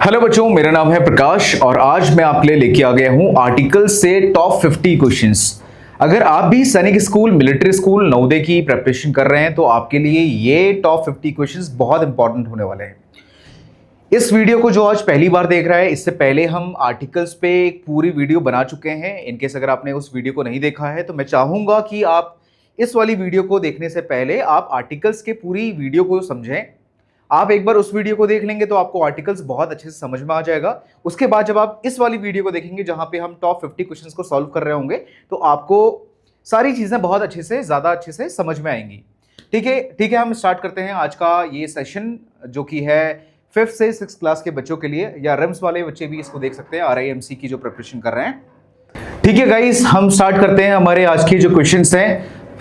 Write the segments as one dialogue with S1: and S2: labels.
S1: Hello बच्चों, मेरा नाम है प्रकाश और आज मैं आपके लिए लेके आ गया हूं आर्टिकल से टॉप 50 क्वेश्चंस। अगर आप भी सैनिक स्कूल, मिलिट्री स्कूल, नवोदय की प्रिपरेशन कर रहे हैं तो आपके लिए ये टॉप 50 क्वेश्चंस बहुत इंपॉर्टेंट होने वाले हैं। इस वीडियो को जो आज पहली बार देख रहा है, इससे पहले हम आर्टिकल्स पे एक पूरी वीडियो बना चुके हैं। इनकेस अगर आपने उस वीडियो को नहीं देखा है तो मैं चाहूंगा कि आप इस वाली वीडियो को देखने से पहले आप आर्टिकल्स के पूरी वीडियो को समझें। आप एक बार उस वीडियो को देख लेंगे तो आपको आर्टिकल्स बहुत अच्छे से समझ में आ जाएगा। उसके बाद जब आप इस वाली वीडियो को देखेंगे जहां पे हम टॉप 50 क्वेश्चंस को सॉल्व कर रहे होंगे तो आपको सारी चीजें बहुत अच्छे से, ज्यादा अच्छे से समझ में आएंगी। ठीक है, हम स्टार्ट करते हैं आज का ये सेशन, जो कि है 5th से 6th क्लास के बच्चों के लिए, या रिम्स वाले बच्चे भी इसको देख सकते हैं, RIMC की जो प्रिपरेशन कर रहे हैं। ठीक है गाइस, हम स्टार्ट करते हैं हमारे आज के जो क्वेश्चंस हैं।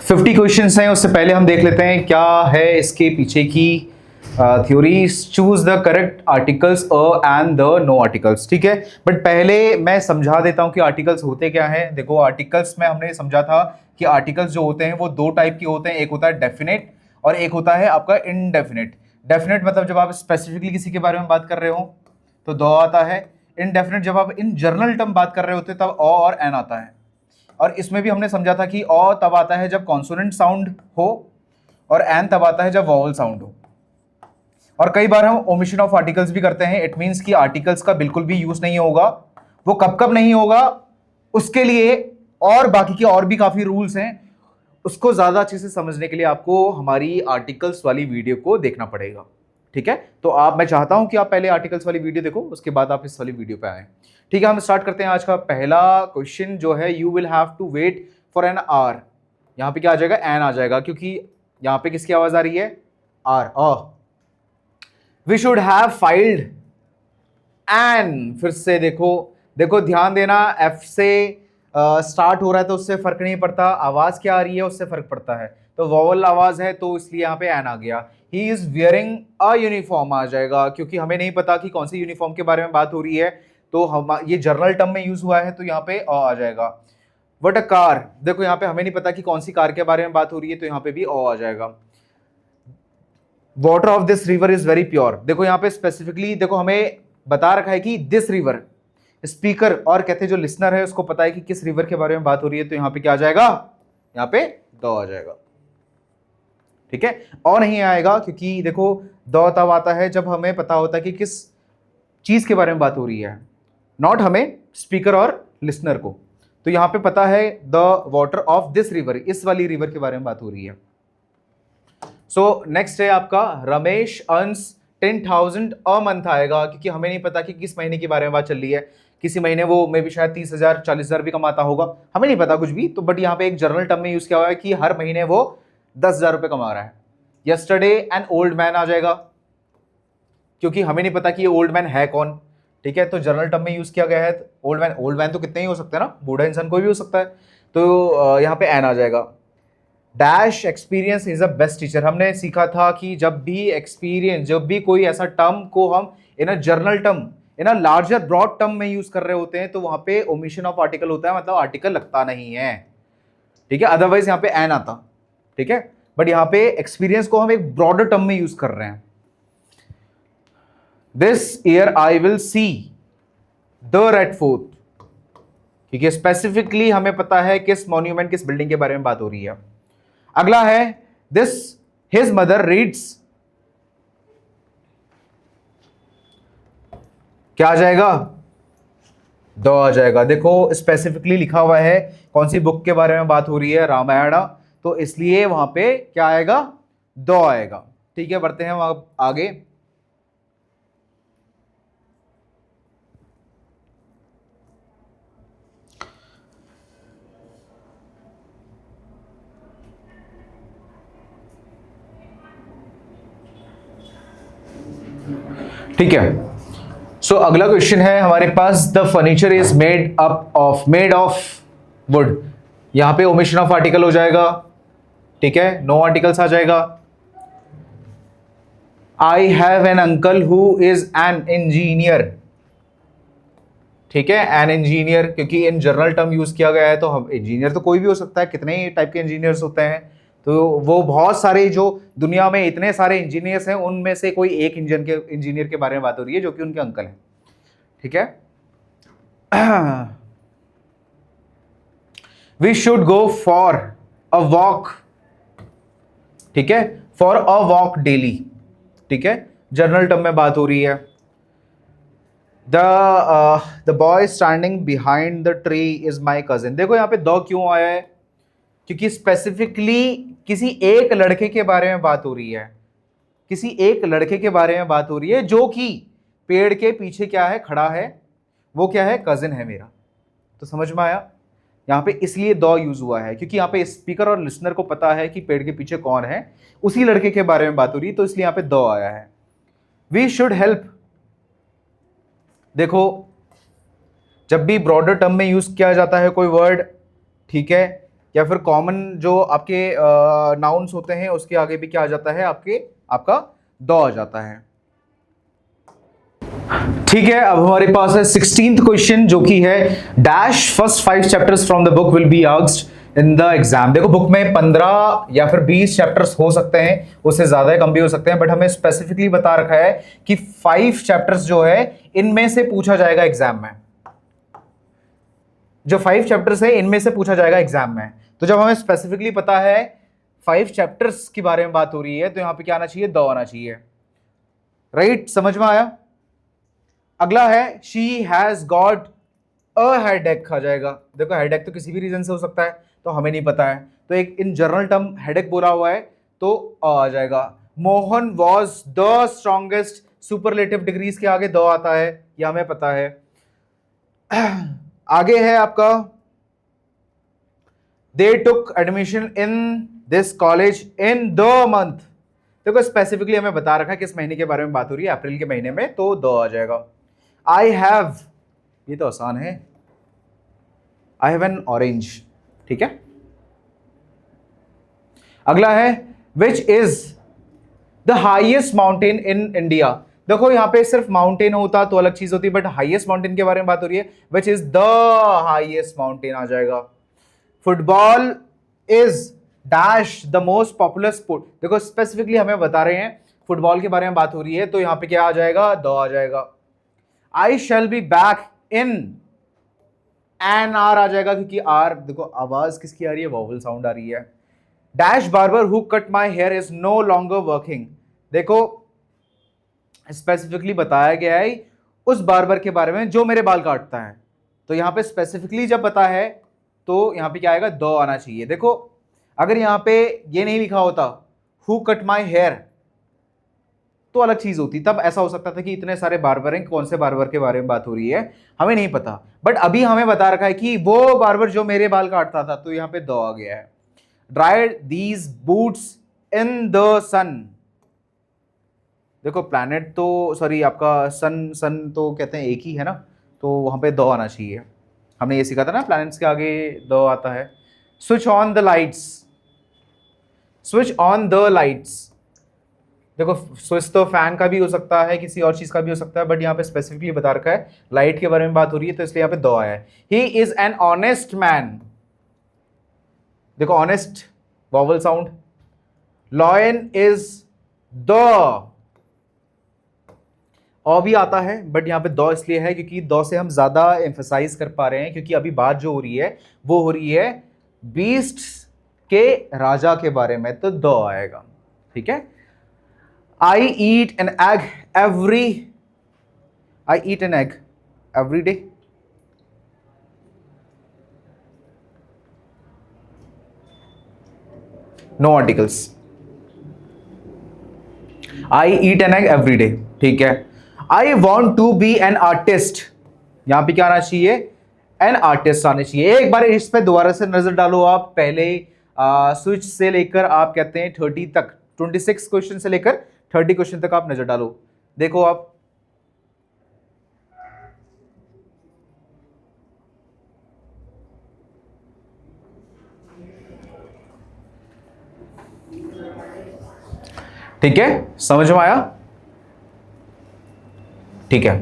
S1: 50 क्वेश्चंस हैं, उससे पहले हम देख लेते हैं क्या है इसके पीछे की theories. Choose the correct articles and the no articles. ठीक है, बट पहले मैं समझा देता हूं कि आर्टिकल्स होते क्या हैं। देखो, आर्टिकल्स में हमने समझा था कि आर्टिकल्स जो होते हैं वो दो टाइप के होते हैं। एक होता है डेफिनेट और एक होता है आपका इनडेफिनेट। डेफिनेट मतलब जब आप स्पेसिफिकली किसी के बारे में बात कर रहे हो तो द आता है। इनडेफिनेट जब आप इन जनरल टर्म बात कर रहे होते तब अ और एन आता है। और इसमें भी हमने समझा था कि अ तब आता है जब कॉन्सोनेंट साउंड हो और एन तब आता है जब वॉवल साउंड हो। और कई बार हम ओमिशन ऑफ आर्टिकल्स भी करते हैं। इट मींस कि आर्टिकल्स का बिल्कुल भी यूज नहीं होगा। वो कब कब नहीं होगा उसके लिए और बाकी के और भी काफी रूल्स हैं। उसको ज्यादा अच्छे से समझने के लिए आपको हमारी आर्टिकल्स वाली वीडियो को देखना पड़ेगा। ठीक है, तो मैं चाहता हूं कि आप पहले आर्टिकल्स वाली वीडियो देखो, उसके बाद आप इस वाली वीडियो पे आए। ठीक है, हम स्टार्ट करते हैं। आज का पहला क्वेश्चन जो है, you will have to wait for an hour. यहां पे क्या आ जाएगा? एन आ जाएगा, क्योंकि यहां पे किसकी आवाज आ रही है? R. We should have filed an. फिर से देखो ध्यान देना, एफ से स्टार्ट हो रहा है तो उससे फर्क नहीं पड़ता। आवाज क्या आ रही है उससे फर्क पड़ता है। तो वॉवल आवाज है तो इसलिए यहाँ पे एन आ गया। He is wearing a uniform आ जाएगा, क्योंकि हमें नहीं पता कि कौन सी यूनिफॉर्म के बारे में बात हो रही है, तो हम ये जनरल टर्म में यूज हुआ है तो यहाँ पे आ जाएगा। वट अ कार, देखो यहाँ पे हमें नहीं पता कि कौन सी कार के बारे में बात हो रही है तो यहाँ पे भी आ जाएगा। Water of this river is very pure, देखो यहाँ पे स्पेसिफिकली देखो हमें बता रखा है कि दिस रिवर। स्पीकर और कहते जो लिसनर है उसको पता है कि किस रिवर के बारे में बात हो रही है, तो यहाँ पे क्या आ जाएगा? यहाँ पे द आ जाएगा। ठीक है, और नहीं आएगा क्योंकि देखो द तब आता है जब हमें पता होता है कि किस चीज के बारे में बात हो रही है, नॉट हमें स्पीकर और लिसनर को। तो यहाँ पे पता है the water of this river, इस वाली रिवर के बारे में बात हो रही है। सो नेक्स्ट है आपका, रमेश अर्न्स 10,000 अ मंथ आएगा, क्योंकि हमें नहीं पता कि किस महीने के बारे में बात चल रही है। किसी महीने वो मे भी शायद 30,000 40,000 भी कमाता होगा, हमें नहीं पता कुछ भी। तो बट यहाँ पे एक जनरल टर्म में यूज किया हुआ है कि हर महीने वो 10,000 रुपए कमा रहा है। यस्टरडे एन ओल्ड मैन आ जाएगा, क्योंकि हमें नहीं पता कि ये ओल्ड मैन है कौन। ठीक है, तो जनरल टर्म में यूज किया गया है। ओल्ड मैन तो कितने ही हो सकते हैं ना, बूढ़ा इंसान कोई भी हो सकता है। तो यहाँ पे एन आ जाएगा। Dash experience is a best teacher, हमने सीखा था कि जब भी कोई ऐसा टर्म को हम in a general term, in a larger broad term में यूज कर रहे होते हैं तो वहां पे ओमिशन ऑफ आर्टिकल होता है, मतलब आर्टिकल लगता नहीं है। ठीक है, अदरवाइज यहाँ पे एन आता। ठीक है, बट यहाँ पे एक्सपीरियंस को हम एक ब्रॉडर टर्म में यूज कर रहे हैं। This year I will see the red fort, क्योंकि स्पेसिफिकली हमें पता है किस मॉन्यूमेंट, किस बिल्डिंग के बारे में बात हो रही है। अगला है, दिस हिज मदर रीड्स, क्या आ जाएगा? द आ जाएगा। देखो स्पेसिफिकली लिखा हुआ है कौन सी बुक के बारे में बात हो रही है, रामायण, तो इसलिए वहां पे क्या आएगा? द आएगा। ठीक है, बढ़ते हैं वहां आगे। ठीक है, सो अगला क्वेश्चन है हमारे पास, the furniture is made of wood. यहां पे ओमिशन ऑफ आर्टिकल हो जाएगा। ठीक है, नो आर्टिकल्स आ जाएगा। I have an uncle who is an engineer. ठीक है, एन इंजीनियर, क्योंकि इन जनरल टर्म यूज किया गया है तो हम इंजीनियर तो कोई भी हो सकता है, कितने ही टाइप के इंजीनियर्स होते हैं। तो वो बहुत सारे, जो दुनिया में इतने सारे इंजीनियर्स हैं उनमें से कोई एक इंजीनियर के बारे में बात हो रही है जो कि उनके अंकल हैं। ठीक है। We should go for a walk, ठीक है, फॉर अ वॉक डेली, ठीक है, जनरल टर्म में बात हो रही है। The boy standing behind the tree is my cousin. देखो यहाँ पे द क्यों आया है, क्योंकि स्पेसिफिकली किसी एक लड़के के बारे में बात हो रही है, किसी एक लड़के के बारे में बात हो रही है जो कि पेड़ के पीछे क्या है, खड़ा है, वो क्या है, कजिन है मेरा। तो समझ में आया, यहाँ पे इसलिए द यूज हुआ है क्योंकि यहाँ पे स्पीकर और लिसनर को पता है कि पेड़ के पीछे कौन है, उसी लड़के के बारे में बात हो रही है, तो इसलिए यहाँ पे द आया है। वी शुड हेल्प, देखो जब भी ब्रॉडर टर्म में यूज किया जाता है कोई वर्ड, ठीक है, या फिर कॉमन जो आपके नाउन्स होते हैं उसके आगे भी क्या आ जाता है, आपका द आ जाता है। ठीक है, अब हमारे पास है 16th क्वेश्चन जो कि है dash first 5 chapters from the book will be asked in the exam. देखो बुक में 15 या फिर 20 चैप्टर्स हो सकते हैं, उससे ज्यादा या कम भी हो सकते हैं, बट हमें स्पेसिफिकली बता रखा है कि 5 चैप्टर्स जो है इनमें से पूछा जाएगा एग्जाम में। जो 5 चैप्टर्स है इनमें से पूछा जाएगा एग्जाम में। तो जब हमें स्पेसिफिकली पता है 5 चैप्टर्स के बारे में बात हो रही है, तो यहां पे क्या आना चाहिए, द आना चाहिए। राइट, समझ में आया। अगला है she has got a headache आ जाएगा। देखो हेडेक तो किसी भी रीजन से हो सकता है, तो हमें नहीं पता है, तो एक इन जनरल टर्म हेडेक बोला हुआ है तो आ जाएगा। Mohan was the strongest, superlative degrees के आगे द आता है, यह हमें पता है। आगे है आपका they took admission in this college in the month. देखो स्पेसिफिकली हमें बता रखा है किस महीने के बारे में बात हो रही है, अप्रैल के महीने में, तो द आ जाएगा। आई हैव, ये तो आसान है, आई हैव एन ऑरेंज, ठीक है। अगला है which is the highest mountain in India. देखो यहां पे सिर्फ माउंटेन होता तो अलग चीज होती, बट हाईएस्ट माउंटेन के बारे में बात हो रही है, which is the highest mountain आ जाएगा। Football is dash the most popular sport. देखो स्पेसिफिकली हमें बता रहे हैं फुटबॉल के बारे में बात हो रही है, तो यहां पे क्या आ जाएगा, द आ जाएगा। I shall be back in an hour आ जाएगा, क्योंकि आर देखो आवाज किसकी आ रही है, वॉवल साउंड आ रही है। Dash barber who cut my hair is no longer working. देखो स्पेसिफिकली बताया गया है उस बार्बर के बारे में जो मेरे बाल काटता है, तो यहां पे स्पेसिफिकली जब पता है तो यहां पे क्या आएगा, दो आना चाहिए। देखो अगर यहां पे ये नहीं लिखा होता हु कट माई हेयर तो अलग चीज होती, तब ऐसा हो सकता था कि इतने सारे बार्बर हैं, कौन से बार्बर के बारे में बात हो रही है हमें नहीं पता, बट अभी हमें बता रखा है कि वो बार्बर जो मेरे बाल काटता था, तो यहां पे दो आ गया है। Dry these boots in the sun. देखो प्लैनेट तो सॉरी आपका सन तो कहते हैं एक ही है ना, तो वहां पे दो आना चाहिए। हमने ये सीखा था ना, प्लैनेट्स के आगे दो आता है। Switch on the lights, switch on the lights. देखो स्विच तो फैन का भी हो सकता है, किसी और चीज का भी हो सकता है, बट यहाँ पे स्पेसिफिकली बता रखा है लाइट के बारे में बात हो रही है, तो इसलिए यहाँ पे दो आया है। He is an honest man. देखो honest vowel sound. Lion is the, और भी आता है, बट यहाँ पे दो इसलिए है क्योंकि दो से हम ज्यादा एम्फसाइज कर पा रहे हैं, क्योंकि अभी बात जो हो रही है वो हो रही है बीस्ट के राजा के बारे में, तो दो आएगा, ठीक है। I eat an egg every day. No articles. I eat an egg every day, ठीक है। I want to be an artist. यहां पे क्या आना चाहिए, एन आर्टिस्ट आने चाहिए। एक बार इस पे दोबारा से नजर डालो आप, पहले स्विच से लेकर आप कहते हैं 30 तक, 26 क्वेश्चन से लेकर 30 क्वेश्चन तक आप नजर डालो, देखो आप। ठीक है, समझ में आया, ठीक है।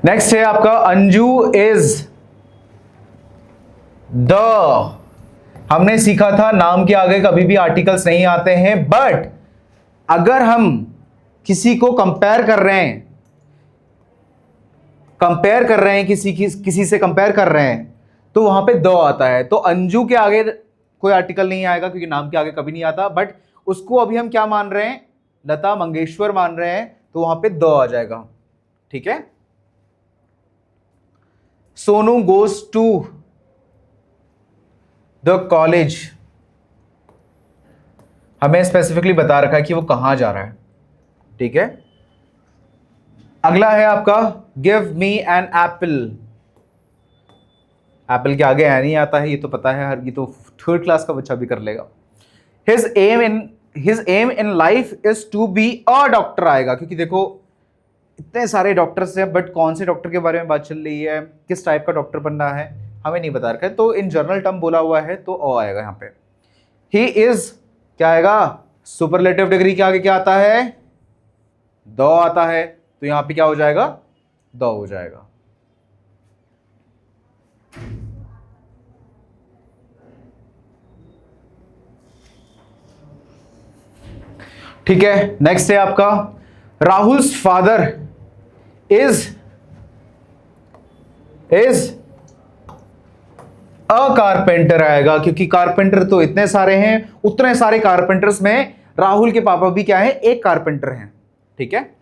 S1: नेक्स्ट है आपका अंजू इज द। हमने सीखा था नाम के आगे कभी भी आर्टिकल्स नहीं आते हैं, बट अगर हम किसी को कंपेयर कर रहे हैं कंपेयर कर रहे हैं, किसी से कंपेयर कर रहे हैं, तो वहां पे द आता है। तो अंजू के आगे कोई आर्टिकल नहीं आएगा क्योंकि नाम के आगे कभी नहीं आता, बट उसको अभी हम क्या मान रहे हैं, लता मंगेशकर मान रहे हैं, तो वहां पे द आ जाएगा। ठीक है। Sonu goes to the college, हमें स्पेसिफिकली बता रखा है कि वो कहां जा रहा है। ठीक है। अगला है आपका give me an apple. Apple के आगे है नहीं आता है, ये तो पता है, हर ये तो थर्ड क्लास का बच्चा भी कर लेगा। His aim in life is to be a doctor आएगा, क्योंकि देखो इतने सारे डॉक्टर्स हैं, बट कौन से डॉक्टर के बारे में बात चल रही है, किस टाइप का डॉक्टर बनना है हमें नहीं बता रखा है, तो इन जनरल टर्म बोला हुआ है तो अ आएगा यहाँ पे। ही इज क्या आएगा, सुपरलेटिव डिग्री के आगे क्या आता है, द आता है, तो यहां पे क्या हो जाएगा, द हो जाएगा। ठीक है। नेक्स्ट है आपका Rahul's father is a carpenter आएगा, क्योंकि कारपेंटर तो इतने सारे हैं, उतने सारे कारपेंटर्स में राहुल के पापा भी क्या है, एक कारपेंटर हैं। ठीक है।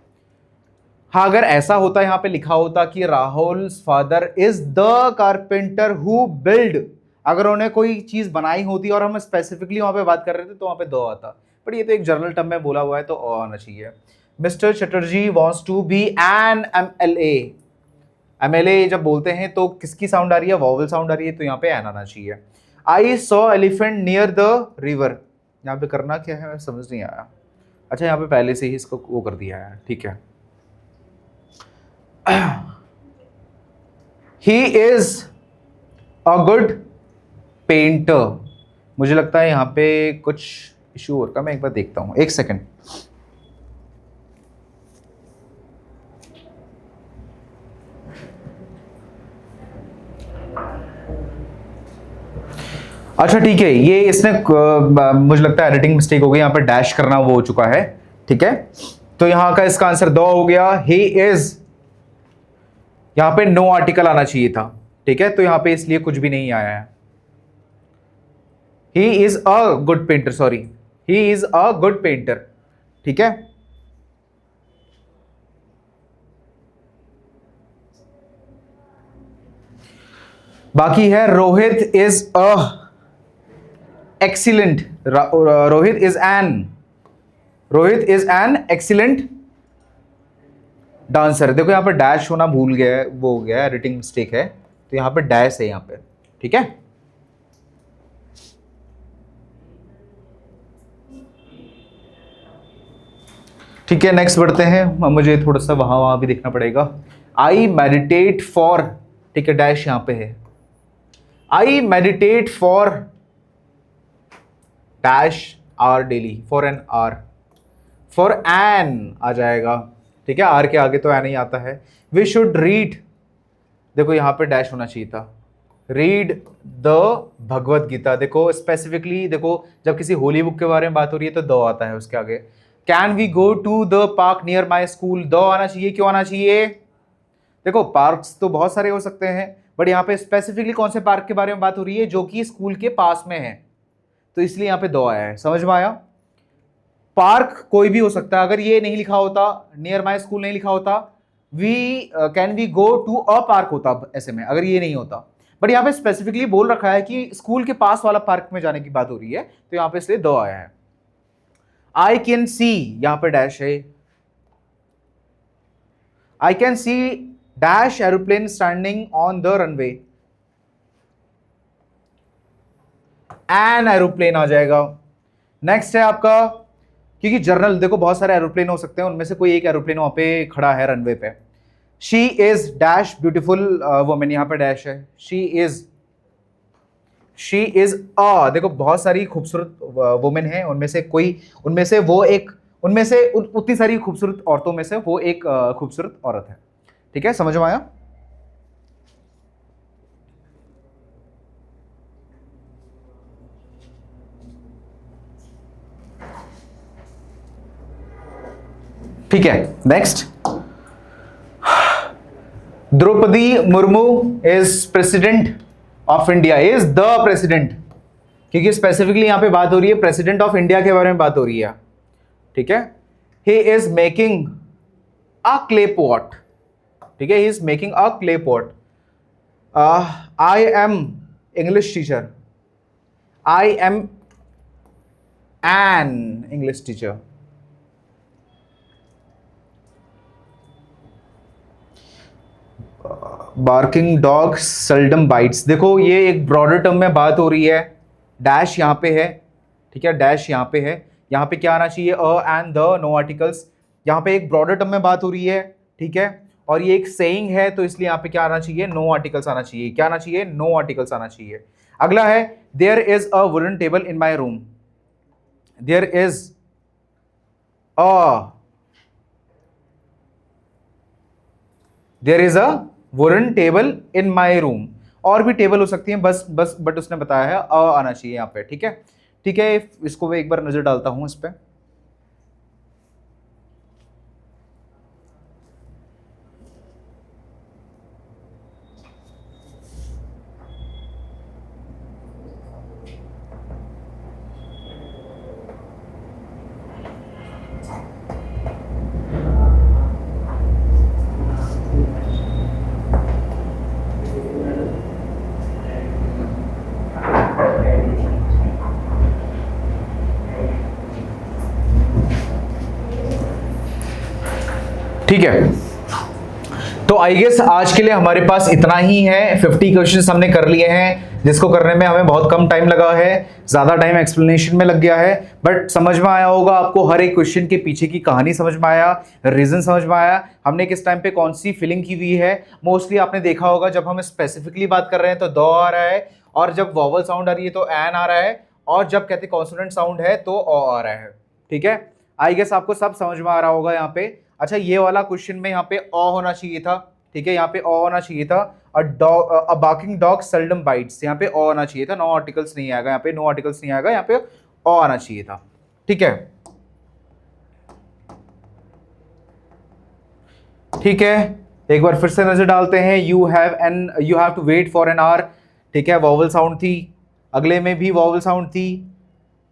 S1: हाँ, अगर ऐसा होता यहां पे लिखा होता कि Rahul father is the carpenter who build, अगर उन्हें कोई चीज बनाई होती और हम स्पेसिफिकली वहां पे बात कर रहे थे तो वहां पे दो आता, बट ये तो एक जनरल टर्म में बोला हुआ है तो आना चाहिए। Mister Chatterjee wants to be an MLA। MLA जब बोलते हैं तो किसकी साउंड आ रही है, वॉवल साउंड आ रही है, तो यहाँ पे एन आना चाहिए। I saw elephant near the river, यहाँ पे करना क्या है समझ नहीं आया। अच्छा, यहाँ पे पहले से ही इसको वो कर दिया है। ठीक है। He is a good painter, मुझे लगता है यहां पे कुछ इशू हो रहा है, मैं एक बार देखता हूं, एक सेकंड। अच्छा ठीक है, ये इसने मुझे लगता है एडिटिंग मिस्टेक हो गई, यहां पर डैश करना वो हो चुका है। ठीक है। तो यहां का इसका आंसर दो हो गया। ही इज, यहां पे नो आर्टिकल आना चाहिए था। ठीक है। तो यहां पे इसलिए कुछ भी नहीं आया है। He is a good painter, sorry, he is a good painter. ठीक है। बाकी है Rohit is a excellent, Rohit is an excellent dancer. देखो यहां पर डैश होना भूल गया है, वो हो गया एडिटिंग मिस्टेक है, तो यहां पर डैश है यहां पे। ठीक है। ठीक है, नेक्स्ट बढ़ते हैं, मुझे थोड़ा सा वहां भी देखना पड़ेगा। आई मेडिटेट फॉर, ठीक है, डैश यहां पे है। I meditate for dash hour daily, for an hour, for an आ जाएगा। ठीक है। आर के आगे तो एन ही आता है। वी शुड रीड, देखो यहां पे डैश होना चाहिए था, रीड द भगवत गीता। देखो स्पेसिफिकली, देखो जब किसी होली बुक के बारे में बात हो रही है तो दो आता है उसके आगे। Can we go to the park near my school, दो आना चाहिए, क्यों आना चाहिए, देखो पार्क्स तो बहुत सारे हो सकते हैं, बट यहाँ पे स्पेसिफिकली कौन से पार्क के बारे में बात हो रही है, जो कि स्कूल के पास में है, तो इसलिए यहाँ पे दो आया है। समझ में आया। पार्क कोई भी हो सकता है, अगर ये नहीं लिखा होता, नियर माई स्कूल नहीं लिखा होता, can we go to a park होता ऐसे में, अगर ये नहीं होता, बट यहाँ पे स्पेसिफिकली बोल रखा है कि स्कूल के पास वाला पार्क में जाने की बात हो रही है, तो यहाँ पे इसलिए दो आया है। आई कैन सी, यहां पे डैश है, I can see dash aeroplane standing on the runway, an aeroplane आ जाएगा। नेक्स्ट है आपका, क्योंकि जर्नल देखो बहुत सारे एरोप्लेन हो सकते हैं, उनमें से कोई एक एरोप्लेन वहां पे खड़ा है रनवे पे। She is dash beautiful women, यहां पे डैश है, शी इज अ, देखो बहुत सारी खूबसूरत वुमेन है, उनमें से कोई, उनमें से वो एक, उनमें से उतनी सारी खूबसूरत औरतों में से वो एक खूबसूरत औरत है। ठीक है, समझ में आया। ठीक है, next, Droupadi Murmu is president of India, is the president, क्योंकि स्पेसिफिकली यहां पे बात हो रही है प्रेसिडेंट ऑफ इंडिया के बारे में बात हो रही है, ठीक है। He is making a clay pot, ठीक है, he is making a clay pot. I am English teacher, I am an English teacher. Barking dog seldom bytes, देखो ये एक ब्रॉडर टर्म में बात हो रही है, डैश यहाँ पे है, ठीक है, डैश यहाँ पे है, यहाँ पे क्या आना चाहिए, अ एंड द, नो आर्टिकल्स। यहाँ पे एक ब्रॉडर टर्म में बात हो रही है, ठीक है, और ये एक सेइंग है, तो इसलिए यहाँ पे क्या आना चाहिए, नो आर्टिकल्स आना चाहिए। क्या आना चाहिए, नो आर्टिकल्स आना चाहिए। अगला है there is a wooden table in my room, there is a there is a wooden table in my room, और भी टेबल हो सकती है, बस बट उसने बताया है अ आना चाहिए यहाँ पे, ठीक है, ठीक है। इसको मैं एक बार नजर डालता हूं इस पे। ठीक है, तो आई गेस आज के लिए हमारे पास इतना ही है। 50 क्वेश्चंस हमने कर लिए हैं, जिसको करने में हमें बहुत कम टाइम लगा है, ज्यादा टाइम एक्सप्लेनेशन में लग गया है, बट समझ में आया होगा आपको, हर एक क्वेश्चन के पीछे की कहानी समझ में आया, रीजन समझ में आया, हमने किस टाइम पे कौन सी फिलिंग की हुई है। मोस्टली आपने देखा होगा जब हम स्पेसिफिकली बात कर रहे हैं तो द आ रहा है, और जब वॉवल साउंड आ रही है तो एन आ रहा है, और जब कहते कॉन्सोनेंट साउंड है तो आ रहा है, ठीक है। आई गेस आपको सब समझ में आ रहा होगा यहाँ पे। अच्छा, ये वाला क्वेश्चन में यहाँ पे अ होना चाहिए था, ठीक है, यहाँ पे अ होना चाहिए था। अ बार्किंग डॉग सेल्डम बाइट्स, यहाँ पे अ आना चाहिए था, नो आर्टिकल्स नहीं आएगा यहाँ पे, नो आर्टिकल्स नहीं आएगा यहाँ पे, अ आना चाहिए था, ठीक है, ठीक है। एक बार फिर से नजर डालते हैं। You have to wait for an hour, ठीक है, वॉवल साउंड थी, अगले में भी वॉवल साउंड थी।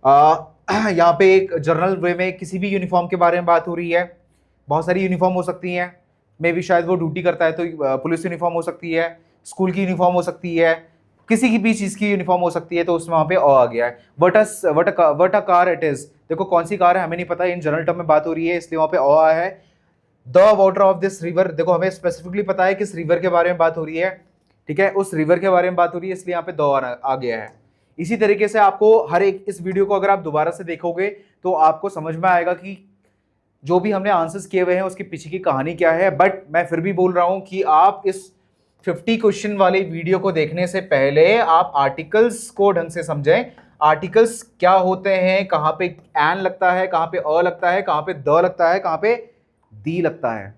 S1: यहाँ पे एक जनरल वे में किसी भी यूनिफॉर्म के बारे में बात हो रही है, बहुत सारी यूनिफॉर्म हो सकती हैं, मे भी शायद वो ड्यूटी करता है तो पुलिस यूनिफॉर्म हो सकती है, स्कूल की यूनिफॉर्म हो सकती है, किसी की भी चीज़ की यूनिफॉर्म हो सकती है, तो उसमें वहाँ पे आ गया है। What a car it is, देखो कौन सी कार है हमें नहीं पता, इन जनरल टर्म में बात हो रही है इसलिए वहाँ पे आ है। The water of this river, देखो हमें स्पेसिफिकली पता है किस रिवर के बारे में बात हो रही है, ठीक है, उस रिवर के बारे में बात हो रही है, इसलिए यहाँ पे द आ गया है। इसी तरीके से आपको हर एक इस वीडियो को अगर आप दोबारा से देखोगे तो आपको समझ में आएगा कि जो भी हमने आंसर्स किए हुए हैं उसके पीछे की कहानी क्या है। बट मैं फिर भी बोल रहा हूं कि आप इस 50 क्वेश्चन वाली वीडियो को देखने से पहले आप आर्टिकल्स को ढंग से समझें। आर्टिकल्स क्या होते हैं, कहाँ पे एन लगता है, कहाँ पे अ लगता है, कहाँ पे द लगता है, कहाँ पे दी लगता है।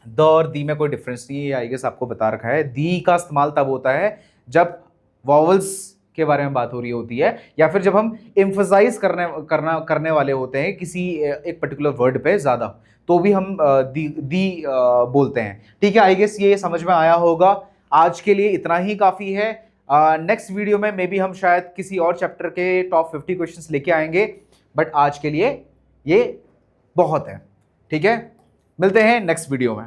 S1: द और दी में कोई डिफरेंस नहीं है, आई गेस आपको बता रखा है। दी का इस्तेमाल तब होता है जब वॉवल्स के बारे में बात हो रही होती है, या फिर जब हम एम्फसाइज करने वाले होते हैं किसी एक पर्टिकुलर वर्ड पे ज्यादा, तो भी हम दी बोलते हैं, ठीक है। आई गेस ये समझ में आया होगा। आज के लिए इतना ही काफी है। नेक्स्ट वीडियो में मे बी हम शायद किसी और चैप्टर के टॉप 50 क्वेश्चंस लेके आएंगे, बट आज के लिए ये बहुत है, ठीक है। मिलते हैं नेक्स्ट वीडियो में।